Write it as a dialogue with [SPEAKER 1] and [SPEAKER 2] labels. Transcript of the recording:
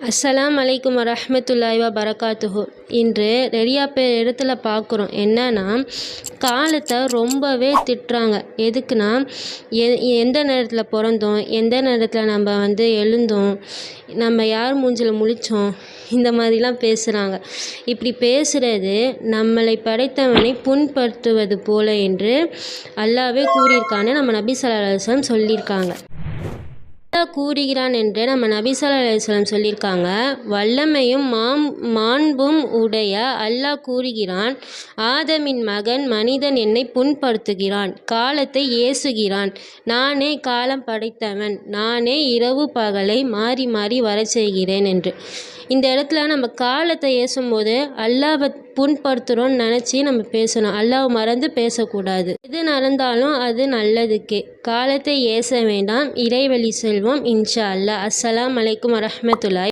[SPEAKER 1] அஸ்ஸலாம் அலைக்கும் வரஹ்மத்துல்லாஹி வபரகாத்துஹு. இன்று நிறையா பேர் இடத்துல பார்க்குறோம் என்னன்னா, காலத்தை ரொம்பவே திட்டுறாங்க. எதுக்குன்னா, எந்த நேரத்தில் பிறந்தோம், எந்த நேரத்தில் நம்ம எழுந்தோம், நம்ம யார் மூஞ்சில் முழித்தோம், இந்த மாதிரிலாம் பேசுகிறாங்க. இப்படி பேசுகிறது நம்மளை படைத்தவனை புண்படுத்துவது போல என்று அல்லாஹ்வே கூறியிருக்கான்னு நம்ம நபி ஸல்லல்லாஹு அலைஹி வஸல்லம் சொல்லியிருக்காங்க. கூறுகிறான் என்று நம்ம நபி ஸல்லல்லாஹு அலைஹி வஸல்லம் சொல்லியிருக்காங்க. வல்லமையும் மாண்பும் உடைய அல்லாஹ் கூறுகிறான், ஆதமின் மகன் மனிதன் என்னை புண்படுத்துகிறான், காலத்தை ஏசுகிறான், நானே காலம் படைத்தவன், நானே இரவு பகலை மாறி மாறி வரச் செய்கிறேன் என்று. இந்த இடத்துல நம்ம காலத்தை ஏசும்போது அல்லாஹ்வை புண்படுத்துகிறோன்னு நினச்சி நம்ம பேசணும். அல்லாஹ் மறந்து பேசக்கூடாது. எது நடந்தாலும் அது நல்லதுக்கே. காலத்தை ஏச வேண்டாம், இறைவழி செல்வோம் இன்ஷா அல்லாஹ். அஸ்ஸலாமு அலைக்கும் வரஹ்மத்துல்லாஹி.